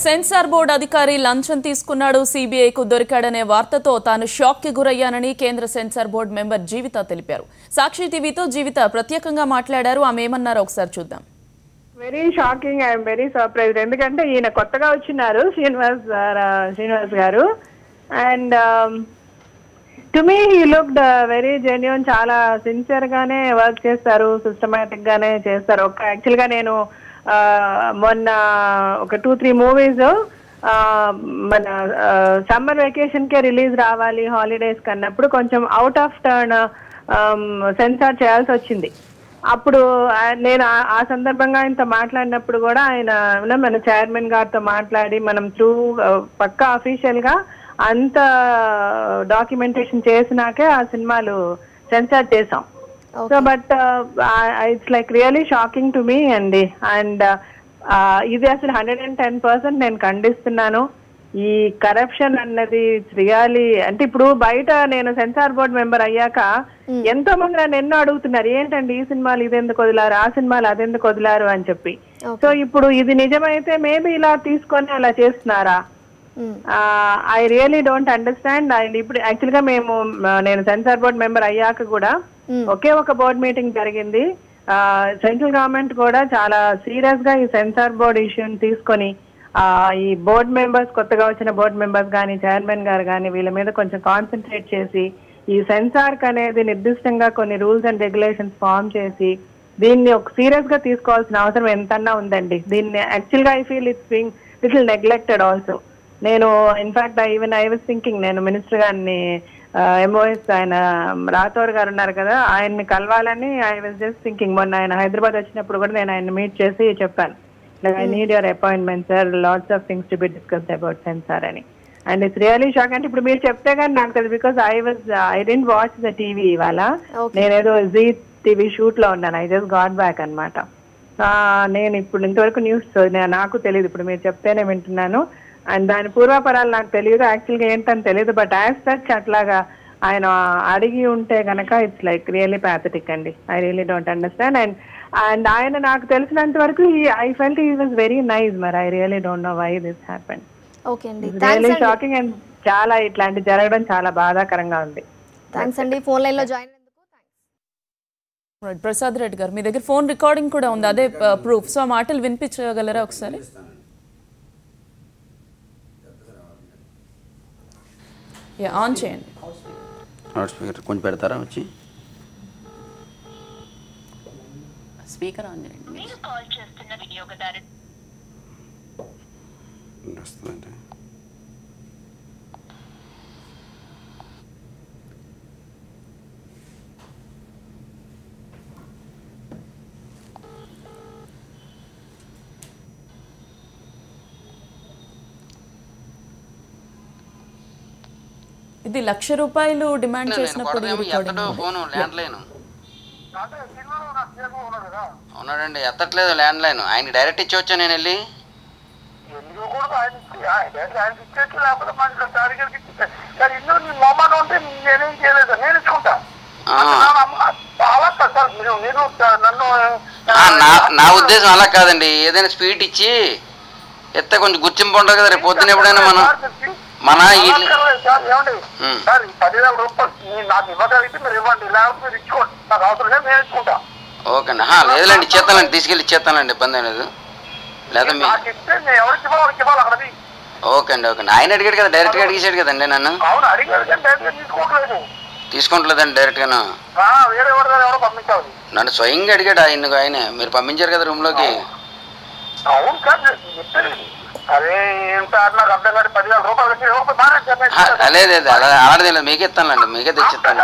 Censor board అధికారి లంచం తీసుకున్నాడు, సీబీఐకు దొరికాడనే వార్తతో తాను షాక్ కి గురయ్యానని కేంద్ర సెన్సార్ బోర్డు మెంబర్ జీవిత తెలిపారు. సాక్షి టీవీతో జీవిత ప్రత్యేకంగా మాట్లాడారు. ఆమె ఏమన్నారో ఒకసారి చూద్దాం. Very shocking, I'm very surprised. ఎందుకంటే ఈయన కొత్తగా వచ్చినారు శ్రీనివాస్ గారు. And to me he looked very genuine. చాలా సిన్సియర్ గానే వర్క్ చేస్తారు, సిస్టమేటిక్ గానే చేస్తారు. యాక్చువల్ గా నేను మొన్న ఒక 2-3 మూవీస్ మన సమ్మర్ వెకేషన్ కే రిలీజ్ రావాలి హాలిడేస్ కన్నప్పుడు కొంచెం అవుట్ ఆఫ్ టర్న్ సెన్సార్ చేయాల్సి వచ్చింది. అప్పుడు నేను ఆ సందర్భంగా ఆయనతో మాట్లాడినప్పుడు కూడా ఆయన మన చైర్మన్ గారితో మాట్లాడి మనం త్రూ పక్కా అఫీషియల్ గా అంత డాక్యుమెంటేషన్ చేసినాకే ఆ సినిమాలు సెన్సార్ చేసాం. So but it's like really shocking to me అండి. అండ్ ఇది అసలు 110% నేను ఖండిస్తున్నాను. ఈ కరప్షన్ అన్నది రియలీ అంటే ఇప్పుడు బయట నేను సెన్సార్ బోర్డ్ మెంబర్ అయ్యాక ఎంతో మంది నన్ను ఎన్నో అడుగుతున్నారు, ఏంటండి ఈ సినిమాలు ఇదెందుకు వదిలారు, ఆ సినిమాలు అదెందుకు వదిలారు అని చెప్పి. సో ఇప్పుడు ఇది నిజమైతే మేబీ ఇలా తీసుకొని అలా చేస్తున్నారా? I really don't understand. And ఇప్పుడు యాక్చువల్ గా నేను సెన్సార్ బోర్డ్ మెంబర్ అయ్యాక కూడా ఒకే ఒక బోర్డ్ మీటింగ్ జరిగింది. సెంట్రల్ గవర్నమెంట్ కూడా చాలా సీరియస్ గా ఈ సెన్సార్ బోర్డ్ ఇష్యూని తీసుకొని ఈ బోర్డ్ మెంబర్స్, కొత్తగా వచ్చిన బోర్డ్ మెంబర్స్ కానీ చైర్మన్ గారు కానీ వీళ్ళ మీద కొంచెం కాన్సన్ట్రేట్ చేసి ఈ సెన్సార్ అనేది నిర్దిష్టంగా కొన్ని రూల్స్ అండ్ రెగ్యులేషన్స్ ఫామ్ చేసి దీన్ని ఒక సీరియస్ గా తీసుకోవాల్సిన అవసరం ఎంతన్నా ఉందండి. దీన్ని యాక్చువల్ గా I feel it's being little neglected also. నేను ఇన్ఫాక్ట్ ఐ వాజ్ థింకింగ్ నేను మినిస్టర్ గారిని ఎంఓఎస్ ఆయన రాథోర్ గారు ఉన్నారు కదా, ఆయన్ని కలవాలని ఐ వాజ్ జస్ట్ థింకింగ్. మొన్న ఆయన హైదరాబాద్ వచ్చినప్పుడు కూడా నేను ఆయన మీట్ చేసి చెప్పాను, I need your appointment sir, lots of things to be discussed about censor అని. And it's really shock. అంటే ఇప్పుడు మీరు చెప్తే కానీ నాకు తెలియదు, because I didn't watch the TV ఇవాళ. నేనేదో జీ టీవీ షూట్ లో ఉన్నాను. ఐ జస్ట్ గాట్ బ్యాక్ అనమాట. నేను ఇప్పుడు ఇంతవరకు న్యూస్ నాకు తెలియదు, ఇప్పుడు మీరు చెప్తేనే వింటున్నాను. అండ్ దాని పూర్వాపరాలు నాకు తెలియదు, యాక్చువల్గా ఏంటని తెలియదు. బట్ యాజ్ సచ్ అట్లాగా ఆయన అడిగి ఉంటే కనుక ఇట్స్ లైక్ రియలీ ప్యాథటిక్ అండి. I really don't understand. And ఆయన నాకు తెలిసినంత వరకు I felt he was very nice. మరి I really don't know why this happened. Really shocking. And చాలా ఇట్లాంటి జరగడం చాలా బాధాకరంగా ఉంది. థాంక్స్ అండి ఫోన్ లైన్ లో జాయిన్ అయినందుకు. ప్రసాద్ రెడ్డి గారు, మీ దగ్గర ఫోన్ రికార్డింగ్ కూడా ఉంది, అదే ప్రూఫ్. సో ఆ మాటలు వినిపించగలరా ఒకసారి? ఆన్ చేయండి. లౌడ్ స్పీకర్ కొంచెం పెడతారా వచ్చి? స్పీకర్ ఆన్ చేయండి. మీరు కాల్ చేస్తున్న వినియోగదారు వస్తుందండి. ఇది ₹1,00,000 డిమాండ్ చేసినప్పుడు అవునాడండి, ఎత్తట్లేదు ల్యాండ్ లైన్. ఆయన డైరెక్ట్ ఇచ్చొచ్చా నేను వెళ్ళి? నా ఉద్దేశం అలా కాదండి, ఏదైనా స్పీడ్ ఇచ్చి ఎత్త కొంచెం గుర్తింపు ఉంటుంది కదా, రేపు పొద్దున ఎప్పుడైనా మన ఓకే అండి. లేదులేండి, ఇచ్చేస్తానండి, తీసుకెళ్ళి ఇచ్చేస్తానండి, ఇబ్బంది ఏం లేదు. లేదా ఓకే అండి. ఓకే అండి. ఆయన అడిగాడు కదా, డైరెక్ట్గా అడిగేసాడు కదండి నన్ను. తీసుకుంటలేదండి డైరెక్ట్గాను, నన్ను స్వయంగా అడిగాడు ఆయనే. మీరు పంపించారు కదా రూమ్లోకి. లేదు అలాంటిది మీకే ఇస్తానండి, మీకే తెచ్చిస్తాను.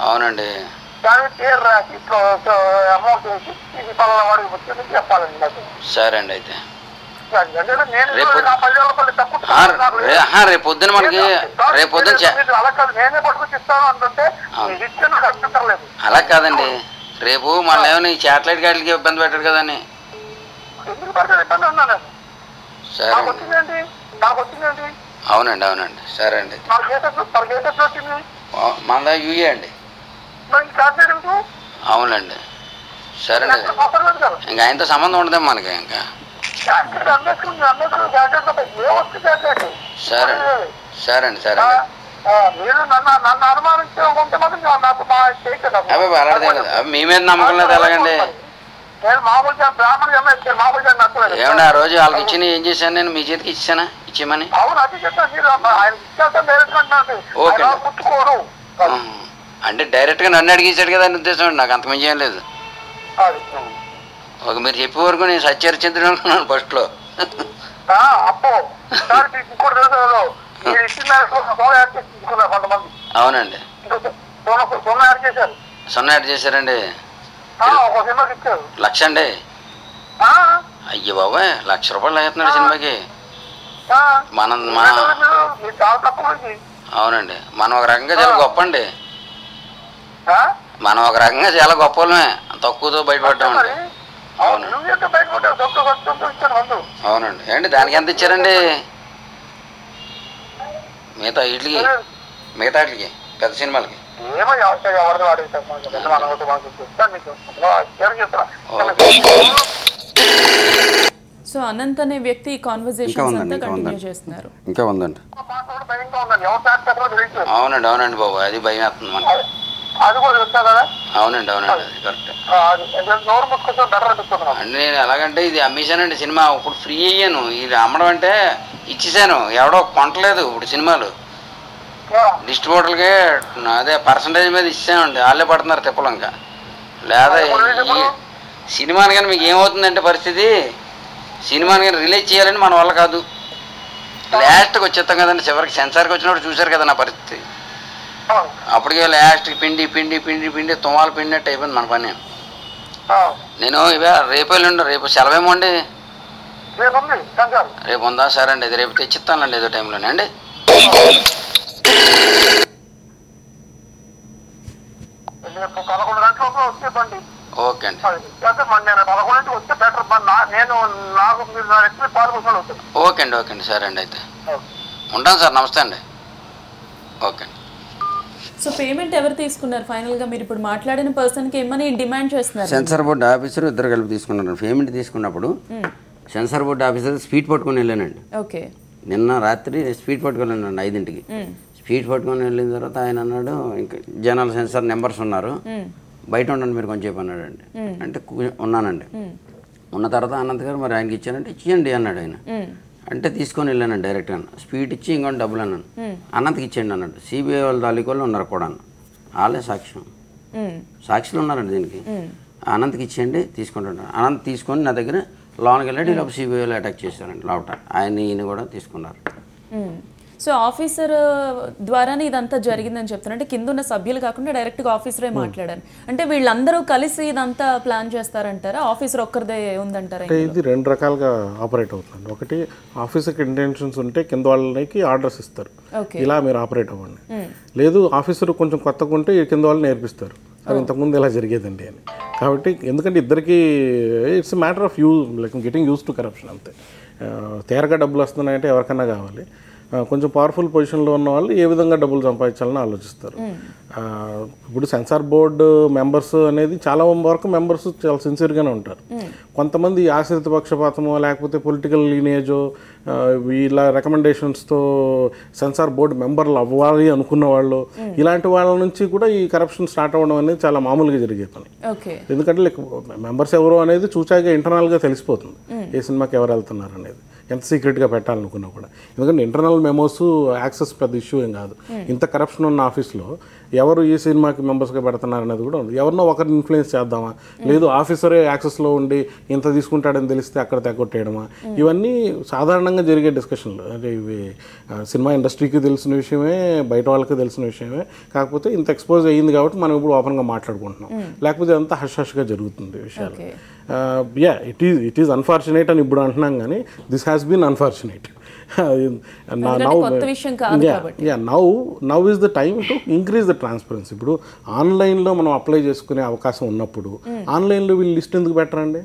అవునండి. సరే అండి. అయితే రేపు పొద్దున మనకి రేపు పొద్దున అలా కాదండి, రేపు మళ్ళీ ఏమైనా ఈ శాటిలైట్ గాడికి ఇబ్బంది పెట్టాడు కదా అని. సరే అవునండి. అవునండి. సరే అండి. మనదా యూఏ అండి. అవునండి. సరే అండి, ఇంకా ఆయనతో సంబంధం ఉండదేమో మనకి ఇంకా. సరే సరే అండి, సరే అబ్బాయి అలాంటిదే కదా. మీ మీద నమ్మకం లేదు ఎలాగండి? ఏమన్నా ఆ రోజు వాళ్ళకి ఇచ్చిన ఏం చేశాను నేను? మీ చేతికి ఇచ్చానా? ఇచ్చేమని. ఓకే అంటే డైరెక్ట్గా నన్ను అడిగేసాడు కదా అని ఉద్దేశం అండి, నాకు అంతమంది ఏం లేదు. ఒక మీరు చెప్పే వరకు నేను సత్యహరిచంద్రుడు అనుకున్నాను ఫస్ట్లో. అవునండి, సున్నా యాడ్ చేశారండి. 1,00,000 అండి? అయ్యో బాబాయ్, ₹1,00,000 అవుతున్నాడు సినిమాకి. అవునండి, మనం ఒక రకంగా చాలా గొప్ప అండి. మనం ఒక రకంగా చాలా గొప్ప వాళ్ళమే, తక్కువతో బయటపడ్డాం అండి. అవునండి. ఏంటి దానికి ఎంత ఇచ్చారండి? మిగతా వీటికి పెద్ద సినిమాలకి సో అనంత్ అనే వ్యక్తి కాన్వర్సేషన్స్ అంతా కంటిన్యూ చేస్తున్నారు. ఇంకా ఉందండి. అవునండి అవునండి బాబు, అది భయం వేస్తుంది మనకి. అవునండి అవునండి, అది కరెక్ట్ అండి. నేను ఎలాగంటే ఇది అమ్మేశానండి సినిమా, ఇప్పుడు ఫ్రీ అయ్యాను. ఇది అమ్మడం అంటే ఇచ్చేసాను, ఎవడో కొంటలేదు ఇప్పుడు సినిమాలు. డిస్ట్రిబ్యూటర్లకి అదే పర్సంటేజ్ మీద ఇచ్చానండి, వాళ్ళే పడుతున్నారు తిప్పలు. ఇంకా లేదా ఈ సినిమాని కానీ మీకు ఏమవుతుందంటే పరిస్థితి, సినిమాని కానీ రిలీజ్ చేయాలని మన వల్ల కాదు. లాస్ట్కి వచ్చేస్తాం కదండి, చివరికి సెన్సార్కి వచ్చినప్పుడు చూశారు కదా నా పరిస్థితి. అప్పటికే లాస్ట్కి పిండి పిండి పిండి పిండి తుమ్మాలు పిండినట్టు అయిపోయింది మన పని. నేను ఇవే రేపు సెలవేమో అండి? రేపు ఉందా? సరే అండి, ఇది రేపు తెచ్చిస్తానండి ఏదో టైంలోనే అండి. ఓకే అండి, ఓకే అండి, ఓకే అండి, సరే అండి. అయితే ఉంటాను సార్, నమస్తే అండి. ఓకే అండి. సో పేమెంట్ ఎవరు తీసుకున్నారు ఫైనల్ గా? మీరు ఇప్పుడు మాట్లాడిన పర్సన్ కి ఏమని డిమాండ్ చేస్తున్నారు? సెన్సార్ బోర్డు ఆఫీసర్ ఇద్దరు కలిపి తీసుకున్నారు. పేమెంట్ తీసుకున్నప్పుడు సెన్సార్ బోర్డు ఆఫీసర్ స్పీడ్ పట్టుకొని వెళ్ళానండి. ఓకే, నిన్న రాత్రి స్పీడ్ పట్టుకొని వెళ్ళానండి 5ంటికి. స్పీడ్ పట్టుకొని వెళ్ళిన తర్వాత ఆయన అన్నాడు, ఇంకా జనరల్ సెన్సార్ నెంబర్స్ ఉన్నారు, బయట ఉండండి మీరు కొంచెం చెప్పి అన్నాడండి. అంటే ఉన్నానండి. ఉన్న తర్వాత అనంత్ గారు మరి ఆయనకి ఇచ్చానంటే ఇచ్చేయండి అన్నాడు ఆయన. అంటే తీసుకొని వెళ్ళానండి డైరెక్ట్గా. స్పీడ్ ఇచ్చి ఇంకొంచెం డబ్బులు అన్నాను. అనంతకి ఇచ్చేయండి అన్నాడు. సిబిఐ వాళ్ళు తాలూకోళ్ళు ఉన్నారు కూడా, వాళ్ళే సాక్షులు ఉన్నారండి దీనికి. అనంతకి ఇచ్చేయండి తీసుకుంటాడు. అనంత్ తీసుకొని నా దగ్గర లోన్కి వెళ్ళాడు. ఇలా సిబిఐ వాళ్ళు అటాక్ చేశారండి లోపల. ఈయన కూడా తీసుకున్నారు. సో ఆఫీసర్ ద్వారానే ఇదంతా జరిగిందని చెప్తున్నారు. అంటే కింద ఉన్న సభ్యులు కాకుండా డైరెక్ట్గా ఆఫీసరే మాట్లాడారు. అంటే వీళ్ళందరూ కలిసి ఇదంతా ప్లాన్ చేస్తారంటారా? ఆఫీసర్ ఒక్కరిదే ఉందంటారా? ఇది 2 రకాలుగా ఆపరేట్ అవుతుంది. ఒకటి, ఆఫీసర్కి ఇంటెన్షన్స్ ఉంటే కింద వాళ్ళకి ఆర్డర్స్ ఇస్తారు, ఇలా మీరు ఆపరేట్ అవ్వండి. లేదు ఆఫీసర్ కొంచెం కొత్తగా ఉంటే కింద వాళ్ళు నేర్పిస్తారు, అది ఇంతకుముందు ఇలా జరిగేదండి అని. కాబట్టి ఎందుకంటే ఇద్దరికి it's matter of getting use to corruption అంతే. తేరగా డబ్బులు వస్తున్నాయంటే ఎవరికన్నా కావాలి. కొంచెం పవర్ఫుల్ పొజిషన్లో ఉన్న వాళ్ళు ఏ విధంగా డబ్బులు సంపాదించాలని ఆలోచిస్తారు. ఇప్పుడు సెన్సార్ బోర్డు మెంబర్స్ అనేది చాలా వరకు మెంబర్స్ చాలా సిన్సియర్గానే ఉంటారు. కొంతమంది ఆశ్రిత పక్షపాతమో లేకపోతే పొలిటికల్ లీనేజో వీళ్ళ రికమెండేషన్స్తో సెన్సార్ బోర్డు మెంబర్లు అవ్వాలి అనుకున్న వాళ్ళు, ఇలాంటి వాళ్ళ నుంచి కూడా ఈ కరప్షన్ స్టార్ట్ అవ్వడం అనేది చాలా మామూలుగా జరిగే పని. ఎందుకంటే మెంబర్స్ ఎవరు అనేది చూచాగా ఇంటర్నల్గా తెలిసిపోతుంది ఏ సినిమాకి ఎవరు వెళ్తున్నారు అనేది, ఎంత సీక్రెట్గా పెట్టాలనుకున్నా కూడా. ఎందుకంటే ఇంటర్నల్ మెమోస్ యాక్సెస్ పెద్ద ఇష్యూ ఏం కాదు. ఇంత కరప్షన్ ఉన్న ఆఫీస్లో ఎవరు ఈ సినిమాకి మెంబర్స్గా పెడుతున్నారు అనేది కూడా ఉంది. ఎవరినో ఒకరిని ఇన్ఫ్లుయెన్స్ చేద్దామా, లేదు ఆఫీసరే యాక్సెస్లో ఉండి ఇంత తీసుకుంటాడని తెలిస్తే అక్కడ తెగొట్టేయడమా, ఇవన్నీ సాధారణంగా జరిగే డిస్కషన్లు. అంటే ఇవి సినిమా ఇండస్ట్రీకి తెలిసిన విషయమే, బయట వాళ్ళకి తెలిసిన విషయమే. కాకపోతే ఇంత ఎక్స్పోజ్ అయ్యింది కాబట్టి మనం ఇప్పుడు ఓపెన్గా మాట్లాడుకుంటున్నాం. లేకపోతే అంతా హష్ జరుగుతుంది విషయాలు. ఇట్ ఈస్ అన్ఫార్చునేట్ అని ఇప్పుడు అంటున్నాం, కానీ this has been unfortunate. Now is the time to increase the transparency. ఇప్పుడు ఆన్లైన్లో మనం అప్లై చేసుకునే అవకాశం ఉన్నప్పుడు ఆన్లైన్లో వీళ్ళు లిస్ట్ ఎందుకు పెట్టరండి?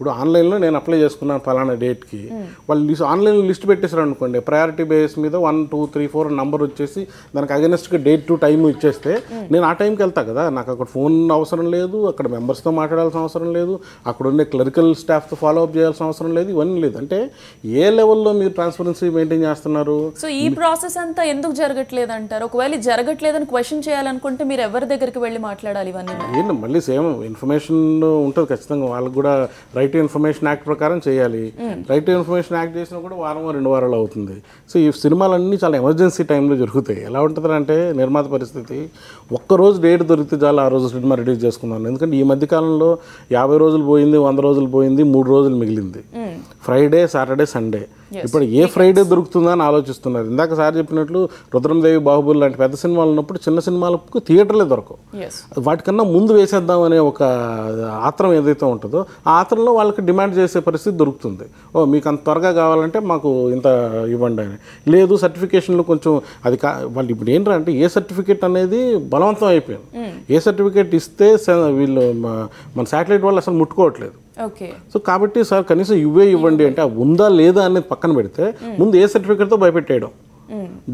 ఇప్పుడు ఆన్లైన్లో నేను అప్లై చేసుకున్నాను ఫలానా డేట్కి, వాళ్ళు ఆన్లైన్లో లిస్ట్ పెట్టేశారు అనుకోండి, ప్రయారిటీ బేస్ మీద 1 2 3 4 నంబర్ వచ్చేసి దానికి అగెనెస్ట్గా డేట్ టు టైం ఇచ్చేస్తే నేను ఆ టైంకి వెళ్తా కదా. నాకు అక్కడ ఫోన్ అవసరం లేదు, అక్కడ మెంబర్స్తో మాట్లాడాల్సిన అవసరం లేదు, అక్కడ ఉండే క్లరికల్ స్టాఫ్తో ఫాలో అప్ చేయాల్సిన అవసరం లేదు, ఇవన్నీ లేదు. అంటే ఏ లెవెల్లో మీరు ట్రాన్స్పరెన్సీ మెయింటైన్ చేస్తున్నారు? సో ఈ ప్రాసెస్ అంతా ఎందుకు జరగట్లేదు అంటారు? ఒకవేళ జరగట్లేదని క్వశ్చన్ చేయాలనుకుంటే మీరు ఎవరి దగ్గరికి వెళ్ళి మాట్లాడాలి? ఇవన్నీ ఏంటి మళ్ళీ సేమ్ ఇన్ఫర్మేషన్ ఉంటుంది ఖచ్చితంగా, వాళ్ళకి కూడా రైట్ టు ఇన్ఫర్మేషన్ యాక్ట్ ప్రకారం చేయాలి. రైట్ టు ఇన్ఫర్మేషన్ యాక్ట్ చేసినా కూడా వారం 2 వారాలు అవుతుంది. సో ఈ సినిమాలన్నీ చాలా ఎమర్జెన్సీ టైంలో జరుగుతాయి. ఎలా ఉంటుంది అంటే నిర్మాత పరిస్థితి, ఒక్కరోజు డేట్ దొరికితే చాలా ఆ రోజు సినిమా రిలీజ్ చేసుకున్నాను. ఎందుకంటే ఈ మధ్యకాలంలో 50 రోజులు పోయింది, 100 రోజులు పోయింది, 3 రోజులు మిగిలింది, ఫ్రైడే సాటర్డే సండే. ఇప్పుడు ఏ ఫ్రైడే దొరుకుతుందా అని ఆలోచిస్తున్నారు. ఇందాక సార్ చెప్పినట్లు రుద్రందేవి, బాహుబలి లాంటి పెద్ద సినిమాలు ఉన్నప్పుడు చిన్న సినిమాలకు థియేటర్లే దొరకవు. వాటికన్నా ముందు వేసేద్దాం అనే ఒక ఆత్రం ఏదైతే ఉంటుందో ఆ ఆత్రంలో వాళ్ళకి డిమాండ్ చేసే పరిస్థితి దొరుకుతుంది. ఓ మీకు అంత త్వరగా కావాలంటే మాకు ఇంత ఇవ్వండి అని. లేదు సర్టిఫికేషన్లు కొంచెం అది వాళ్ళు ఇప్పుడు ఏంటంటే ఏ సర్టిఫికేట్ అనేది బలవంతం అయిపోయింది. ఏ సర్టిఫికేట్ ఇస్తే వీళ్ళు మన శాటిలైట్ వాళ్ళు అసలు ముట్టుకోవట్లేదు. సో కాబట్టి సార్ కనీసం ఇవే ఇవ్వండి అంటే ఉందా లేదా అనేది పక్కన పెడితే ముందు ఏ సర్టిఫికేట్తో భయపెట్టేయడం,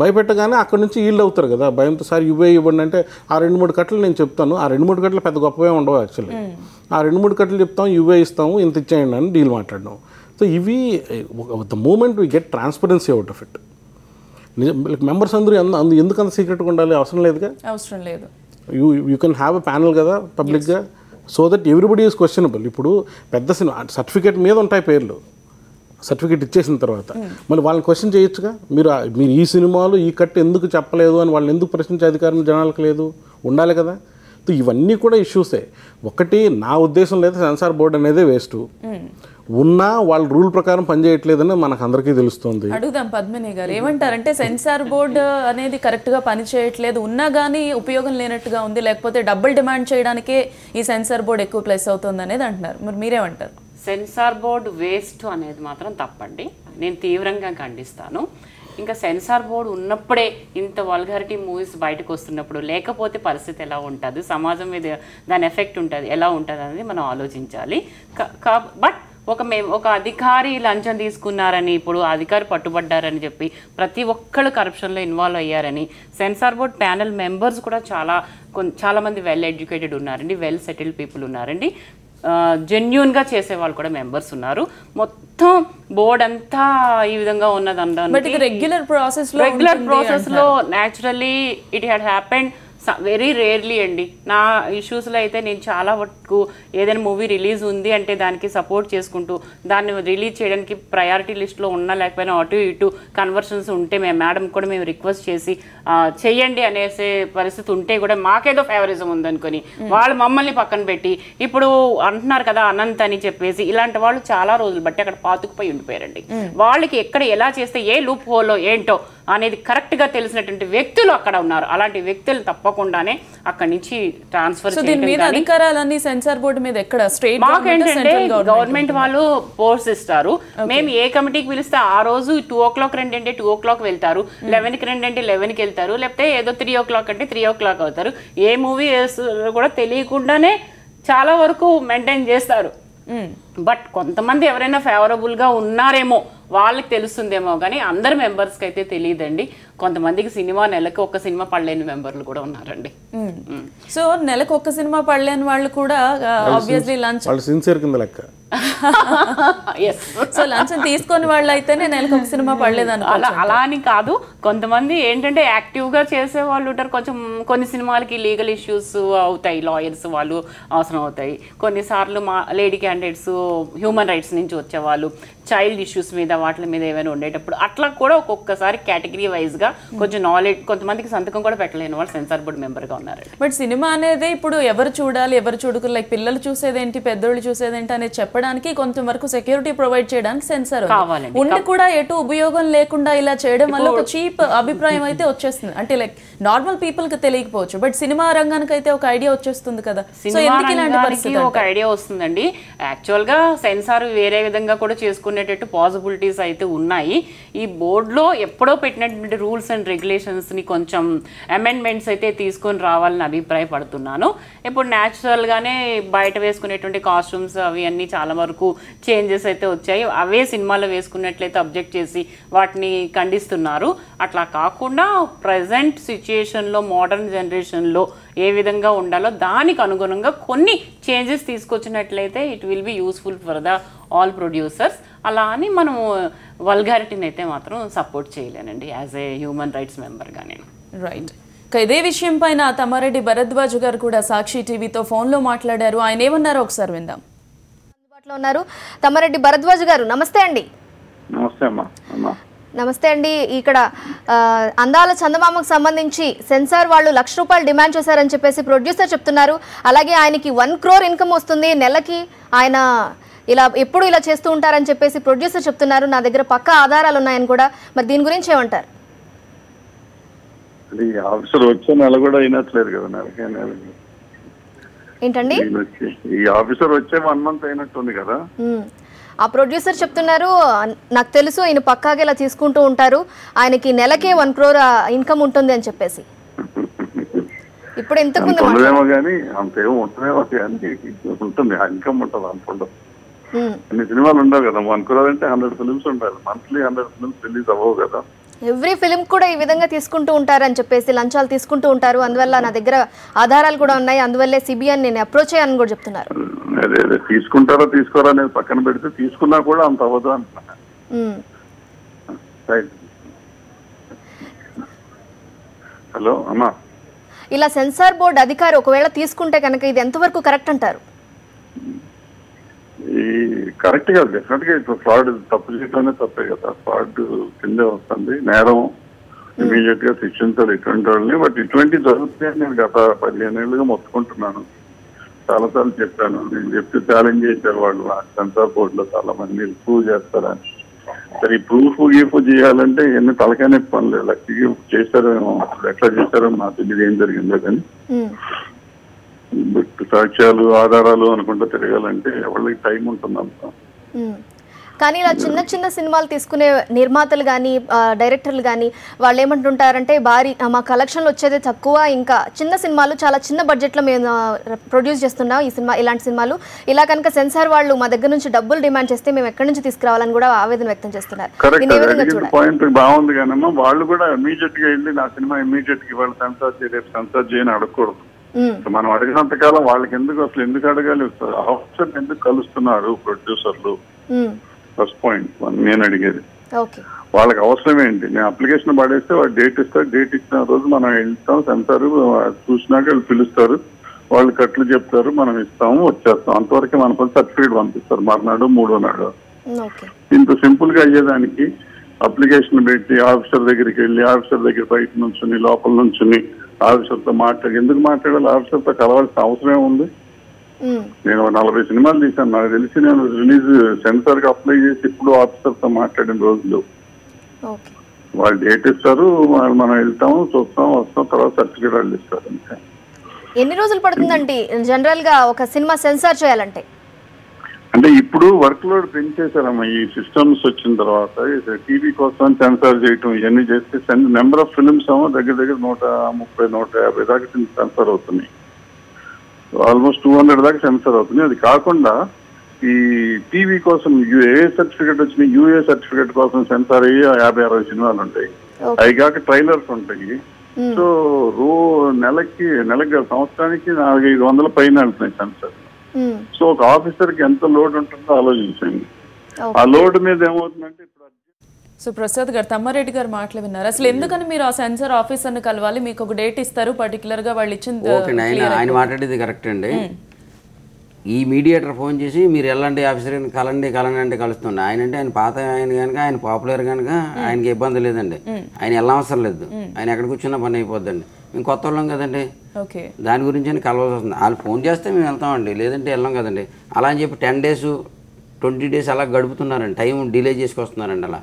భయపెట్టగానే అక్కడ నుంచి ఈల్డ్ అవుతారు కదా భయంతో. సార్ ఇవే ఇవ్వండి అంటే ఆ 2-3 కట్టలు నేను చెప్తాను, ఆ 2-3 కట్టలు పెద్ద గొప్పవే ఉండవు యాక్చువల్లీ. ఆ 2-3 కట్టలు చెప్తాం, ఇవే ఇస్తాము, ఇంత ఇచ్చేయండి అని డీల్ మాట్లాడడం. సో ఇవి the moment we get transparency out of it. Members అందరూ ఎందుకంత సీక్రెట్గా ఉండాలి? అవసరం లేదుగా, అవసరం లేదు. You can have a panel కదా పబ్లిక్గా, so that everybody is questionable. ఇప్పుడు పెద్ద సినిమా సర్టిఫికేట్ మీద ఉంటాయి పేర్లు, సర్టిఫికేట్ ఇచ్చేసిన తర్వాత మళ్ళీ వాళ్ళని క్వశ్చన్ చేయొచ్చుగా. మీరు ఈ సినిమాలు ఈ కట్ ఎందుకు చెప్పలేదు అని వాళ్ళని ఎందుకు ప్రశ్నించే అధికారం జనాలకు లేదు? ఉండాలి కదా. సో ఇవన్నీ కూడా ఇష్యూసే. ఒకటి నా ఉద్దేశం లేదు సెన్సార్ బోర్డు అనేది వేస్ట్, ఉన్నా వాళ్ళు రూల్ ప్రకారం పనిచేయట్లేదని మనకు అందరికీ తెలుస్తుంది. అడుగుదాం పద్మిని గారు ఏమంటారంటే సెన్సార్ బోర్డు అనేది కరెక్ట్గా పనిచేయట్లేదు, ఉన్నా కానీ ఉపయోగం లేనట్టుగా ఉంది, లేకపోతే డబ్బులు డిమాండ్ చేయడానికే ఈ సెన్సార్ బోర్డు ఎక్కువ ప్లస్ అవుతుంది అనేది అంటున్నారు. మరి మీరేమంటారు? సెన్సార్ బోర్డు వేస్ట్ అనేది మాత్రం తప్పండి, నేను తీవ్రంగా ఖండిస్తాను. ఇంకా సెన్సార్ బోర్డు ఉన్నప్పుడే ఇంత వల్గారిటీ మూవీస్ బయటకు వస్తున్నప్పుడు లేకపోతే పరిస్థితి ఎలా ఉంటుంది, సమాజం మీద దాని ఎఫెక్ట్ ఉంటుంది ఎలా ఉంటుంది అనేది మనం ఆలోచించాలి. బట్ ఒక అధికారి లంచం తీసుకున్నారని, ఇప్పుడు అధికారి పట్టుబడ్డారని చెప్పి ప్రతి ఒక్కళ్ళు కరప్షన్లో ఇన్వాల్వ్ అయ్యారని, సెన్సార్ బోర్డ్ ప్యానెల్ మెంబర్స్ కూడా చాలామంది వెల్ ఎడ్యుకేటెడ్ ఉన్నారండి, వెల్ సెటిల్డ్ పీపుల్ ఉన్నారండి, జెన్యూన్గా చేసే వాళ్ళు కూడా మెంబర్స్ ఉన్నారు. మొత్తం బోర్డ్ అంతా ఈ విధంగా ఉన్నది. రెగ్యులర్ ప్రాసెస్లో naturally it had happened very rarely అండి. నా ఇష్యూస్లో అయితే నేను చాలా వరకు ఏదైనా మూవీ రిలీజ్ ఉంది అంటే దానికి సపోర్ట్ చేసుకుంటూ దాన్ని రిలీజ్ చేయడానికి ప్రయారిటీ లిస్ట్లో ఉన్నా లేకపోయినా అటు ఇటు కన్వర్షన్స్ ఉంటే మేడం కూడా మేము రిక్వెస్ట్ చేసి చెయ్యండి అనేసే పరిస్థితి ఉంటే కూడా మాకేదో ఫేవరిజం ఉందనుకొని వాళ్ళు మమ్మల్ని పక్కన పెట్టి ఇప్పుడు అంటున్నారు కదా అనంత్ అని చెప్పేసి, ఇలాంటి వాళ్ళు చాలా రోజులు బట్టి అక్కడ పాతుకుపోయి ఉండిపోయారండి. వాళ్ళకి ఎక్కడ ఎలా చేస్తే ఏ లూప్ హోల్లో ఏంటో అనేది కరెక్ట్గా తెలిసినటువంటి వ్యక్తులు అక్కడ ఉన్నారు. అలాంటి వ్యక్తులు తప్పకుండానే అక్కడి నుంచి ట్రాన్స్ఫర్ అధికారాలన్నీ సెన్సార్ బోర్డు మీద ఎక్కడ స్టేట్ మాకేంటంటే గవర్నమెంట్ వాళ్ళు పోస్ట్ ఇస్తారు. మేము ఏ కమిటీకి పిలిస్తే ఆ రోజు 2 o'clock రండి అంటే 2 o'clock వెళ్తారు, 11కి రండి అంటే 11కి వెళ్తారు, లేకపోతే ఏదో 3 o'clock అంటే 3 o'clock అవుతారు. ఏ మూవీ కూడా తెలియకుండానే చాలా వరకు మెయింటైన్ చేస్తారు. బట్ కొంతమంది ఎవరైనా ఫేవరబుల్గా ఉన్నారేమో వాళ్ళకి తెలుస్తుందేమో కానీ అందరు మెంబర్స్కి అయితే తెలియదండి. కొంతమందికి సినిమా నెలకు ఒక్క సినిమా పడలేని మెంబర్లు కూడా ఉన్నారండి. సో నెలకు ఒక్క సినిమా పడలేని వాళ్ళు కూడా ఆబ్వియస్లీ లంచ్ సిన్సియర్ కింద లెక్క. సో లంచం తీసుకొని వాళ్ళు అయితేనే నెలకు ఒక సినిమా పడలేదు అలా అని కాదు. కొంతమంది ఏంటంటే యాక్టివ్గా చేసే వాళ్ళు ఉంటారు. కొన్ని సినిమాలకి లీగల్ ఇష్యూస్ అవుతాయి, లాయర్స్ వాళ్ళు అవసరం అవుతాయి. కొన్నిసార్లు మా లేడీ క్యాండిడేట్స్ హ్యూమన్ రైట్స్ నుంచి వచ్చేవాళ్ళు చైల్డ్ ఇష్యూస్ మీద వాటి మీద ఏమైనా ఉండేటప్పుడు అట్లా కూడా ఒక్కొక్కసారి కేటగిరీ వైజ్గా కొంచెం నాలెడ్జ్, కొంతమందికి సంతకం కూడా పెట్టలేని వాళ్ళు సెన్సార్ బోర్డు మెంబర్గా ఉన్నారు. బట్ సినిమా అనేది ఇప్పుడు ఎవరు చూడాలి ఎవరు చూడకూడదు, లైక్ పిల్లలు చూసేదేంటి పెద్దోళ్ళు చూసేదేంటి అనేది చెప్పడానికి కొంతవరకు సెక్యూరిటీ ప్రొవైడ్ చేయడానికి సెన్సార్ కావాలి. ఉండి కూడా ఎటు ఉపయోగం లేకుండా ఇలా చేయడం వల్ల ఒక చీప్ చీప్ అభిప్రాయం అయితే వచ్చేస్తుంది. అంటే లైక్ నార్మల్ పీపుల్ కి తెలియకపోవచ్చు, బట్ సినిమా రంగానికి అయితే ఒక ఐడియా వచ్చేస్తుంది కదా. సో ఎందుకు ఇలాంటి పరిస్థితి? ఒక ఐడియా వస్తుందండి. యాక్చువల్ గా సెన్సార్ వేరే విధంగా కూడా చేసుకునేటట్టు పాసిబిలిటీస్ అయితే ఉన్నాయి. ఈ బోర్డులో ఎప్పుడో పెట్టినటువంటి రూల్స్ అండ్ రెగ్యులేషన్స్ ని కొంచెం అమెండ్మెంట్స్ అయితే తీసుకొని రావాలని అభిప్రాయపడుతున్నాను. ఇప్పుడు న్యాచురల్ గానే బయట వేసుకునేటువంటి కాస్ట్యూమ్స్ అవి అన్ని చాలా వరకు చేంజెస్ అయితే వచ్చాయి. అవే సినిమాలో వేసుకున్నట్లయితే అబ్జెక్ట్ చేసి వాటిని ఖండిస్తున్నారు. అట్లా కాకుండా ప్రజెంట్ సిచ్యుయేషన్లో మోడర్న్ జనరేషన్లో ఏ విధంగా ఉండాలో దానికి అనుగుణంగా కొన్ని చేంజెస్ తీసుకొచ్చినట్లయితే it will be useful for the all producers. అలా అని మనము వల్గారిటీని అయితే మాత్రం సపోర్ట్ చేయలేనండి యాజ్ ఏ హ్యూమన్ రైట్స్ మెంబర్గా నేను. రైట్. ఇదే విషయం పైన తమ్మారెడ్డి భరద్వాజ్ గారు కూడా సాక్షి టీవీతో ఫోన్లో మాట్లాడారు. ఆయన ఏమన్నారో ఒకసారి విందాం. అందుబాటులో ఉన్నారు తమ్మారెడ్డి భరద్వాజ్ గారు. నమస్తే అండి. నమస్తే అమ్మా. నమస్తే అండి. ఇక్కడ అందాల చందమామకు సంబంధించి సెన్సార్ వాళ్ళు ₹1,00,000 డిమాండ్ చేశారని చెప్పేసి ప్రొడ్యూసర్ చెప్తున్నారు. అలాగే ఆయనకి 1 crore ఇన్కమ్ వస్తుంది నెలకి, ఆయన ఎప్పుడు ఇలా చేస్తూ ఉంటారని చెప్పేసి ప్రొడ్యూసర్ చెప్తున్నారు. నా దగ్గర పక్కా ఆధారాలు ఉన్నాయని కూడా. మరి దీని గురించి ఏమంటారు? ఆఫీసర్ వచ్చే నెల కూడా అయినట్లేదు కదా, ఏంటండి? ఈ ఆఫీసర్ వచ్చే 1 month అయినట్టుంది కదా. ఆ ప్రొడ్యూసర్ చెప్తున్నారు, నాకు తెలుసు ఈయన పక్కాగా ఇలా తీసుకుంటూ ఉంటారు, ఆయనకి నెలకే 1 crore ఇన్కమ్ ఉంటుంది అని చెప్పేసి. ఇప్పుడు ఇంతకుముందు ఉండదేమో కానీ అంతేమో ఉంటుందేమో కానీ ఉంటుంది, ఇన్కమ్ ఉంటుంది అనుకుంటా. అన్ని సినిమాలు ఉండవు కదా, 1 crore అంటే 100 films ఉండాలి. మంత్లీ 100 films రిలీజ్ అవ్వవు కదా. ఎవ్రీ ఫిలిం కూడా ఈ విధంగా తీసుకుంటూ ఉంటారు అని చెప్పేసి, లంచాలు తీసుకుంటూ ఉంటారు. అందువల్ల నా దగ్గర ఆధారాలు కూడా ఉన్నాయి, అందువల్లే సిబిఐని నేను అప్రోచ్ అయ్యాను కూడా చెప్తున్నారు. అదే తీసుకుంటారో తీసుకోరా అనేది పక్కన పెడితే తీసుకున్నా కూడా అంత అవ్వదు అంటున్నా. హలో అమ్మా, ఇలా సెన్సార్ బోర్డు అధికారి ఒకవేళ తీసుకుంటే కనుక ఇది ఎంతవరకు కరెక్ట్ అంటారు? ఈ కరెక్ట్ గా డెఫినెట్ గా ఇప్పుడు ఫ్రాడ్ తప్పు చేయడమే తప్పే కదా, ఫ్రాడ్ కిందే వస్తుంది, నేరం ఇమీడియట్ గా శిక్షించాలి ఇటువంటి వాళ్ళని. బట్ ఇటువంటి జరుగుతాయని నేను గత 15 ఏళ్ళుగా మొత్తుకుంటున్నాను, చాలాసార్లు చెప్పాను. నేను చెప్తే ఛాలెంజ్ చేశారు వాళ్ళు సెన్సార్ బోర్డులో చాలా మంది ప్రూవ్ చేస్తారని. సరే ఈ ప్రూఫ్ చేయాలంటే ఎన్ని తలకాయ నొప్పి పనులు, లక్కీ చేశారేమో, ఎట్లా చేశారో నాకు తెలియదు ఏం జరిగిందో కానీ. బట్ సాక్ష్యాలు ఆధారాలు అనుకుంటూ తిరగాలంటే ఎవరికి టైం ఉంటుందంత. కానీ ఇలా చిన్న చిన్న సినిమాలు తీసుకునే నిర్మాతలు కానీ డైరెక్టర్లు కానీ వాళ్ళు ఏమంటుంటారంటే మా కలెక్షన్లు వచ్చేది తక్కువ, ఇంకా చిన్న సినిమాలు చాలా చిన్న బడ్జెట్లో మేము ప్రొడ్యూస్ చేస్తున్నాం ఈ సినిమా, ఇలాంటి సినిమాలు. ఇలా కనుక సెన్సార్ వాళ్ళు మా దగ్గర నుంచి డబ్బులు డిమాండ్ చేస్తే మేము ఎక్కడి నుంచి తీసుకురావాలని కూడా ఆవేదన వ్యక్తం చేస్తున్నారు. పాయింట్ బాగుంది కానీ వాళ్ళు కూడా ఇమీడియట్ గా వెళ్ళి నా సినిమా ఇమీడియట్ గా వాళ్ళు సెన్సార్ చేయని అడగకూడదు. మనం అడిగినంత కాలం వాళ్ళకి అసలు ఎందుకు అడగాలి? ఆఫీసర్ ఎందుకు కలుస్తున్నారు ప్రొడ్యూసర్లు? ఫస్ట్ పాయింట్ నేను అడిగేది. వాళ్ళకి అవసరం ఏంటి? నేను అప్లికేషన్ పడేస్తే వాళ్ళు డేట్ ఇస్తారు, డేట్ ఇచ్చిన రోజు మనం వెళ్తాం, సెన్సార్ చూసినాక వాళ్ళు పిలుస్తారు, వాళ్ళు కట్లు చెప్తారు, మనం ఇస్తాము, వచ్చేస్తాం. అంతవరకు మనకు సర్టిఫికేట్ పంపిస్తారు మర్నాడు 3వ నాడు. ఇంత సింపుల్ గా అయ్యేదానికి అప్లికేషన్ పెట్టి ఆఫీసర్ దగ్గరికి వెళ్ళి ఆఫీసర్ దగ్గర బయట నుంచుని లోపల నుంచుని ఆఫీసర్తో ఎందుకు మాట్లాడాలి? ఆఫీసర్తో కలవాల్సిన అవసరం ఉంది. నేను 40 సినిమాలు తీశాను, నాకు తెలిసి నేను రిలీజ్ సెన్సార్ కి అప్లై చేసి ఇప్పుడు ఆఫీసర్ తో మాట్లాడిన రోజులు. వాళ్ళు డేట్ ఇస్తారు, మనం వెళ్తాము, చూస్తాం, వస్తాం, తర్వాత సర్టిఫికేట్ వాళ్ళు ఇస్తారు. ఎన్ని రోజులు పడుతుందండి జనరల్ గా ఒక సినిమా సెన్సార్ చేయాలంటే? అంటే ఇప్పుడు వర్క్ లోడ్ పెంచేశారమ్మా ఈ సిస్టమ్స్ వచ్చిన తర్వాత. టీవీ కోసం సెన్సార్ చేయటం ఇవన్నీ చేస్తే నెంబర్ ఆఫ్ ఫిల్మ్స్ ఏమో దగ్గర 130-150 దాకా సెన్సార్ అవుతున్నాయి, ఆల్మోస్ట్ 200 దాకా సెన్సార్ అవుతుంది. అది కాకుండా ఈ టీవీ కోసం ఏ సర్టిఫికేట్ వచ్చిన యూఏ సర్టిఫికేట్ కోసం సెన్సార్ అయ్యి 50-60 సినిమాలు ఉంటాయి. అవి కాక ట్రైలర్స్ ఉంటాయి. సో నెలకి సంవత్సరానికి 400-500 పైన వెళ్తున్నాయి సెన్సార్. సో ఒక ఆఫీసర్ కి ఎంత లోడ్ ఉంటుందో ఆలోచించండి. ఆ లోడ్ మీద ఏమవుతుందంటే ఇప్పుడు సో ప్రసాద్ గారు, తమ్మారెడ్డి గారు మాటలు విన్నారు. అసలు ఎందుకని మీరు ఆ సెన్సార్ ఆఫీసర్ని కలవాలి? మీకు ఒక డేట్ ఇస్తారు పర్టికులర్ గా, వాళ్ళు ఇచ్చింది. ఆయన మాట్లాడేది కరెక్ట్ అండి. ఈ మీడియేటర్ ఫోన్ చేసి మీరు వెళ్ళండి ఆఫీసర్ కలండి అంటే కలుస్తుండే. ఆయన అంటే ఆయన పాత ఆయన కనుక, ఆయన పాపులర్ కనుక ఆయనకి ఇబ్బంది లేదండి. ఆయన వెళ్ళవసరం లేదు, ఆయన ఎక్కడ కూర్చున్నా పని అయిపోద్దండి. మేము కొత్త వాళ్ళం కదండి, దాని గురించి అని కలవాల్సి వస్తుంది. వాళ్ళు ఫోన్ చేస్తే మేము వెళ్తామండి, లేదంటే వెళ్ళాం కదండి. అలా అని చెప్పి 10 days 20 days అలా గడుపుతున్నారండి, టైం డిలే చేసుకొస్తున్నారండి అలా.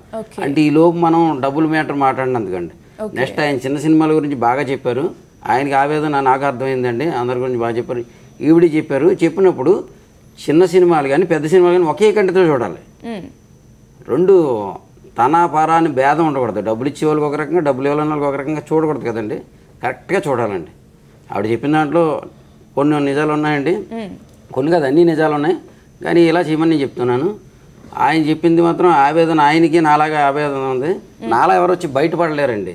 అంటే ఈ లోపు మనం డబ్బులు మ్యాటర్ మాట్లాడినందుకండి. నెక్స్ట్ ఆయన చిన్న సినిమాల గురించి బాగా చెప్పారు, ఆయనకి ఆవేదన నాకు అర్థమైందండి, అందరి గురించి బాగా చెప్పారు, ఈవిడి చెప్పారు. చెప్పినప్పుడు చిన్న సినిమాలు కానీ పెద్ద సినిమాలు కానీ ఒకే కంటితో చూడాలి. రెండు తన పారాని భేదం ఉండకూడదు, డబ్బులు ఇచ్చే వాళ్ళకి ఒక రకంగా డబ్బులు ఇవ్వాలని వాళ్ళకి ఒక రకంగా చూడకూడదు కదండి, కరెక్ట్గా చూడాలండి. ఆవిడ చెప్పిన దాంట్లో కొన్ని నిజాలు ఉన్నాయండి, కొన్ని కాదు అన్ని నిజాలు ఉన్నాయి, కానీ ఇలా చేయమని నేను చెప్తున్నాను. ఆయన చెప్పింది మాత్రం ఆవేదన, ఆయనకి నాలాగా ఆవేదన ఉంది, నాలా ఎవరు వచ్చి బయటపడలేరండి.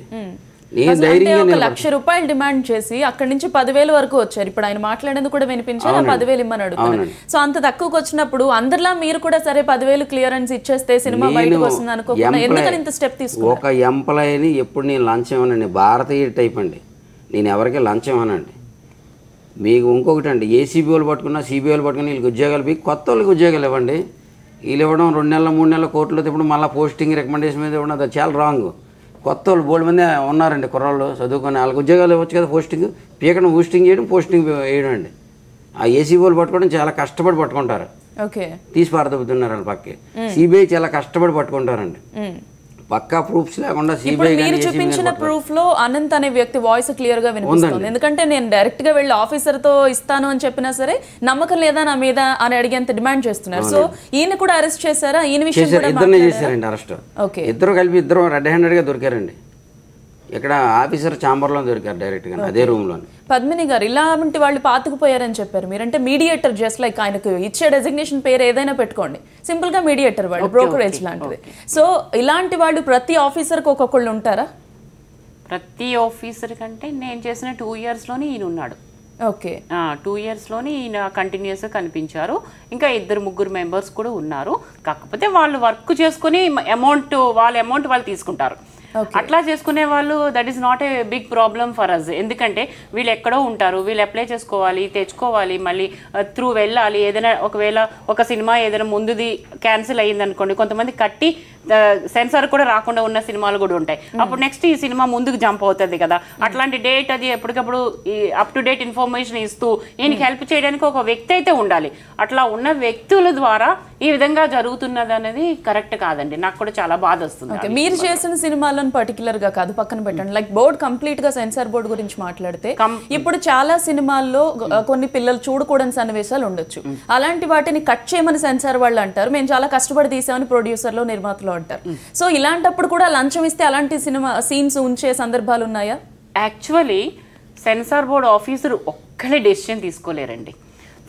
నేను ధైర్యంగా ₹1,00,000 డిమాండ్ చేసి అక్కడి నుంచి 10,000 వరకు వచ్చారు. ఇప్పుడు ఆయన మాట్లాడేందుకు కూడా వినిపించారు, 10,000 ఇమ్మని అడుగుతున్నారు. సో అంత తక్కువకి వచ్చినప్పుడు అందరిలా మీరు కూడా సరే 10,000 క్లియరెన్స్ ఇచ్చేస్తే సినిమా బయటకు వస్తుంది అనుకోకుండా ఎందుకని ఇంత స్టెప్ తీసుకున్నారు? ఒక ఎంప్లాయీని ఎప్పుడు నేను లంచం ఇవ్వనండి, భారతీయ టైప్ అండి, నేను ఎవరికి లంచం ఇవ్వనండి. మీకు ఇంకొకటి అండి, ఏసీబీ వాళ్ళు పట్టుకున్నా సిబిఐ వాళ్ళు పట్టుకుని వీళ్ళకి ఉద్యోగాలు మీకు కొత్త వాళ్ళకి ఉద్యోగాలు ఇవ్వండి. వీళ్ళు ఇవ్వడం 2 నెలలు 3 నెలల కోర్టులో తిప్పడం, మళ్ళీ పోస్టింగ్ రికమెండేషన్ మీద ఇవ్వడం, అది చాలా రాంగ్. కొత్త వాళ్ళు బోల్డ్ మంది ఉన్నారండి కుర్రాళ్ళు చదువుకొని, వాళ్ళకి ఉద్యోగాలు ఇవ్వచ్చు కదా, పోస్టింగ్ పీకడం పోస్టింగ్ చేయడం పోస్టింగ్ వేయడం అండి. ఆ ఏసీబీ వాళ్ళు పట్టుకోవడం చాలా కష్టపడి పట్టుకుంటారు, తీసి పారదొబ్బుతున్నారు వాళ్ళ పక్కకి. సిబిఐ చాలా కష్టపడి పట్టుకుంటారండి, పక్కా ప్రూఫ్స్ లేకుండా. సిబిఐ మీరు చూపించిన ప్రూఫ్ లో అనంత్ అనే వ్యక్తి వాయిస్ క్లియర్ గా వినిపిస్తుంది. ఎందుకంటే నేను డైరెక్ట్ గా వెళ్ళి ఆఫీసర్ తో ఇస్తాను అని చెప్పినా సరే నమ్మకం లేదా నా మీద అని అడిగేంత డిమాండ్ చేస్తున్నారు. సో ఈయన కూడా అరెస్ట్ చేశారా? ఈయన విషయం ఇద్దరు చేశారండి అరెస్ట్. ఇద్దరు కలిపి ఇద్దరు రెడ్ హ్యాండెడ్ గా దొరికారండి. ఇక్కడ ఆఫీసర్ ఛాంబర్ లో దొరికారు డైరెక్ట్ గా అదే రూమ్ లో. పద్మిని గారు, ఇలాంటి వాళ్ళు పాతుకుపోయారని చెప్పారు మీరంటే మీడియేటర్, జస్ట్ లైక్ ఆయనకు ఇచ్చే డెసిగ్నేషన్ పేరు ఏదైనా పెట్టుకోండి, సింపుల్ గా మీడియేటర్ వాళ్ళు, బ్రోకరేజ్ లాంటిది. సో ఇలాంటి వాళ్ళు ప్రతి ఆఫీసర్ కి ఒక్కొక్కళ్ళు ఉంటారా? ప్రతి ఆఫీసర్ కంటే నేను చేసిన 2 years లోనే ఈయన ఉన్నాడు. 2 years లోనే ఈయన కంటిన్యూస్ గా కనిపించారు. ఇంకా 2-3 మెంబర్స్ కూడా ఉన్నారు. కాకపోతే వాళ్ళు వర్క్ చేసుకుని వాళ్ళ అమౌంట్ వాళ్ళు తీసుకుంటారు. అట్లా చేసుకునే వాళ్ళు that is not a big problem for us. ఎందుకంటే వీళ్ళు ఎక్కడో ఉంటారు, వీళ్ళు అప్లై చేసుకోవాలి, తెచ్చుకోవాలి, మళ్ళీ త్రూ వెళ్ళాలి. ఏదైనా ఒకవేళ ఒక సినిమా ఏదైనా ముందుది క్యాన్సిల్ అయ్యింది అనుకోండి, కొంతమంది కట్టి సెన్సార్ కూడా రాకుండా ఉన్న సినిమాలు కూడా ఉంటాయి. అప్పుడు నెక్స్ట్ ఈ సినిమా ముందుకు జంప్ అవుతుంది కదా, అట్లాంటి డేట్ అది ఎప్పటికప్పుడు అప్ టు డేట్ ఇన్ఫర్మేషన్ ఇస్తూ ఈయనకి హెల్ప్ చేయడానికి ఒక వ్యక్తి అయితే ఉండాలి. అట్లా ఉన్న వ్యక్తుల ద్వారా ఈ విధంగా జరుగుతున్నది అనేది కరెక్ట్ కాదండి. నాకు కూడా చాలా బాధ వస్తుంది. మీరు చేసిన సినిమాలను పర్టికులర్ గా కాదు, పక్కన పెట్టండి, లైక్ బోర్డ్ కంప్లీట్ గా సెన్సార్ బోర్డు గురించి మాట్లాడితే ఇప్పుడు చాలా సినిమాల్లో కొన్ని పిల్లలు చూడకూడని సన్నివేశాలు ఉండొచ్చు. అలాంటి వాటిని కట్ చేయమని సెన్సార్ వాళ్ళు అంటారు, మేము చాలా కష్టపడి తీసామని ప్రొడ్యూసర్లు నిర్మాతలు అంటారు. సో ఇలాంటప్పుడు కూడా లంచం ఇస్తే అలాంటి సినిమా సీన్స్ ఉంచే సందర్భాలు ఉన్నాయా? యాక్చువల్లీ సెన్సార్ బోర్డు ఆఫీసర్ ఒక్కడే డెసిషన్ తీసుకోలేరండి.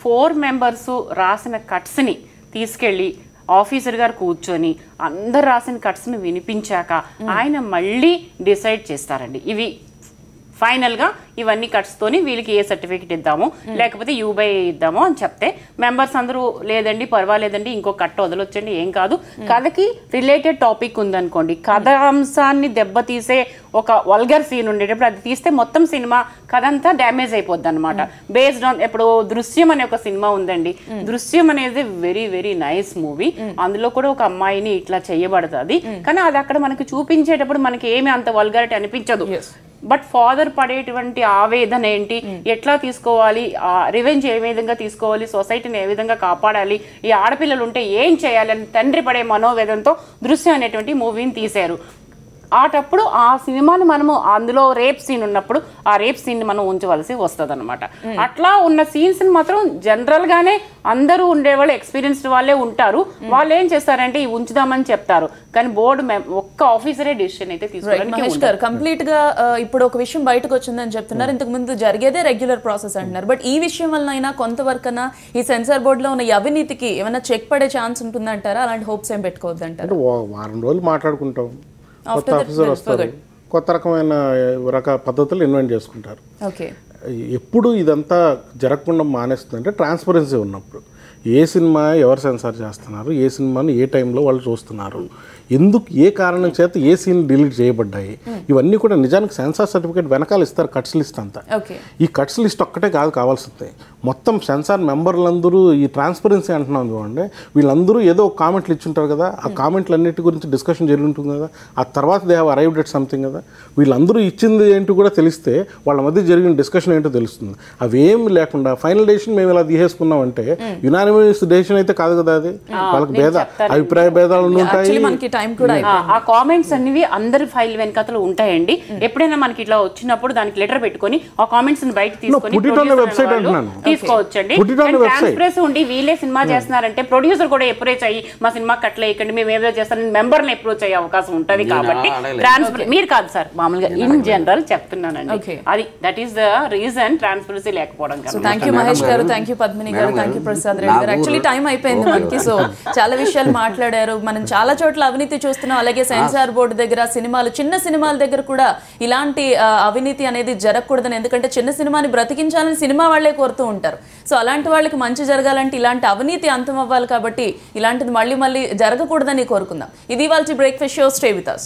4 members రాసిన కట్స్ని తీసుకెళ్ళి ఆఫీసర్ గారు కూర్చొని అందరు రాసిన కట్స్ని వినిపించాక ఆయన మళ్ళీ డిసైడ్ చేస్తారండి. ఇవి ఫైనల్గా ఇవన్నీ కట్స్తోని వీళ్ళకి ఏ సర్టిఫికేట్ ఇద్దాము లేకపోతే యూబై ఇద్దాము అని చెప్తే మెంబర్స్ అందరూ లేదండి పర్వాలేదండి ఇంకో కట్ట వదలొచ్చండి, ఏం కాదు, కథకి రిలేటెడ్ టాపిక్ ఉందనుకోండి, కథ అంశాన్ని దెబ్బతీసే ఒక వల్గర్ సీన్ ఉండేటప్పుడు అది తీస్తే మొత్తం సినిమా కథ అంతా డ్యామేజ్ అయిపోద్ది అనమాట. బేస్డ్ ఆన్ ఇప్పుడు దృశ్యం అనే ఒక సినిమా ఉందండి, దృశ్యం అనేది వెరీ వెరీ నైస్ మూవీ. అందులో కూడా ఒక అమ్మాయిని ఇట్లా చేయబడుతుంది, కానీ అది అక్కడ మనకి చూపించేటప్పుడు మనకి ఏమి అంత వల్గారిటీ అనిపించదు. బట్ ఫాదర్ పడేటువంటి ఆవేదన ఏంటి, ఎట్లా తీసుకోవాలి, రివెంజ్ ఏ విధంగా తీసుకోవాలి, సొసైటీని ఏ విధంగా కాపాడాలి, ఈ ఆడపిల్లలు ఉంటే ఏం చేయాలి అని తండ్రి పడే మనోవేదనతో దృశ్యం అనేటువంటి మూవీని తీశారు. ఆటప్పుడు ఆ సినిమాని మనము అందులో రేప్ సీన్ ఉన్నప్పుడు ఆ రేప్ సీన్ని మనం ఉంచవలసి వస్తుంది అనమాట. అట్లా ఉన్న సీన్స్ మాత్రం జనరల్ గానే అందరూ ఉండేవాళ్ళు ఎక్స్పీరియన్స్డ్ వాళ్ళే ఉంటారు, వాళ్ళు ఏం చేస్తారంటే ఈ ఉంచుదామని చెప్తారు, కానీ బోర్డు ఒక్క ఆఫీసరే డిసిషన్ అయితే తీసుకోవడానికి. కంప్లీట్ గా ఇప్పుడు ఒక విషయం బయటకు వచ్చిందని చెప్తున్నారు, ఇంతకు ముందు జరిగేదే రెగ్యులర్ ప్రాసెస్ అంటున్నారు, బట్ ఈ విషయం వల్ల అయినా కొంతవరకైనా ఈ సెన్సార్ బోర్డులో ఉన్న అవినీతికి ఏమైనా చెక్ పడే ఛాన్స్ ఉంటుందంటారా? అలాంటి హోప్స్ ఏం పెట్టుకోవద్దంటారు? వారం రోజులు మాట్లాడుకుంటాం, కొత్త ఆఫీసర్ వస్తారు, కొత్త రకమైన పద్ధతులు ఇన్వెంట్ చేసుకుంటారు. ఎప్పుడు ఇదంతా జరగకుండా మానేస్తుందంటే ట్రాన్స్పరెన్సీ ఉన్నప్పుడు. ఏ సినిమా ఎవరు సెన్సార్ చేస్తున్నారు, ఏ సినిమాని ఏ టైంలో వాళ్ళు చూస్తున్నారు, ఎందుకు ఏ కారణం చేత ఏ సీన్ డిలీట్ చేయబడ్డాయి, ఇవన్నీ కూడా నిజానికి సెన్సార్ సర్టిఫికేట్ వెనకాల ఇస్తారు, కట్స్ లిస్ట్ అంతా. ఈ కట్స్ లిస్ట్ ఒక్కటే కాదు కావాల్సింది, మొత్తం సెన్సార్ మెంబర్లందరూ ఈ ట్రాన్స్పరెన్సీ అంటున్నాం చూడండి, వీళ్ళందరూ ఏదో కామెంట్లు ఇచ్చుంటారు కదా, ఆ కామెంట్లు అన్నిటి గురించి డిస్కషన్ జరిగి ఉంటుంది కదా, ఆ తర్వాత they have arrived at something కదా. వీళ్ళందరూ ఇచ్చింది ఏంటో కూడా తెలిస్తే వాళ్ళ మధ్య జరిగిన డిస్కషన్ ఏంటో తెలుస్తుంది. అవేం లేకుండా ఫైనల్ డెసిషన్ మేము ఇలా తీసేసుకున్నామంటే యునానిమస్ డెసిషన్ అయితే కాదు కదా, అది వాళ్ళకి అభిప్రాయ భేదాలు ఉంటాయి. ఆ కామెంట్స్ అనేవి అందరి ఫైల్ వెనకాతలు ఉంటాయండి. ఎప్పుడైనా మనకి ఇట్లా వచ్చినప్పుడు దానికి లెటర్ పెట్టుకొని ఆ కామెంట్స్ బయట తీసుకోవచ్చండి. ట్రాన్స్పరెన్సీ ఉండి వీళ్ళే సినిమా చేస్తున్నారంటే ప్రొడ్యూసర్ కూడా అప్రోచ్ అయ్యి మా సినిమా కట్ల ఇక్కడి మేము ఏదో చేస్తారని మెంబర్ని అప్రోచ్ అయ్యే అవకాశం ఉంటుంది. కాబట్టి మీరు కాదు సార్, మామూలుగా ఇన్ జనరల్ చెప్తున్నానండి. అది that is the reason transparency లేకపోవడం. థ్యాంక్ యూ మహేష్ గారు, థ్యాంక్ యూ పద్మిని గారు, థ్యాంక్ యూ ప్రసాద్ రెడ్డి గారు. యాక్చువల్లీ టైం అయిపోయింది మనకి, సో చాలా విషయాలు మాట్లాడారు. మనం చాలా చోట్ల అవినీతి చూస్తున్నాం, అలాగే సెన్సార్ బోర్డు దగ్గర చిన్న సినిమాల దగ్గర కూడా ఇలాంటి అవినీతి అనేది జరగకూడదని, ఎందుకంటే చిన్న సినిమాని బ్రతికించాలని సినిమా వాళ్లే కోరుతూ ఉంటారు. సో అలాంటి వాళ్ళకి మంచి జరగాలంటే ఇలాంటి అవినీతి అంతం అవ్వాలి. కాబట్టి ఇలాంటిది మళ్ళీ జరగకూడదని కోరుకుందాం. ఇది వాళ్ళ breakfast show. Stay with us.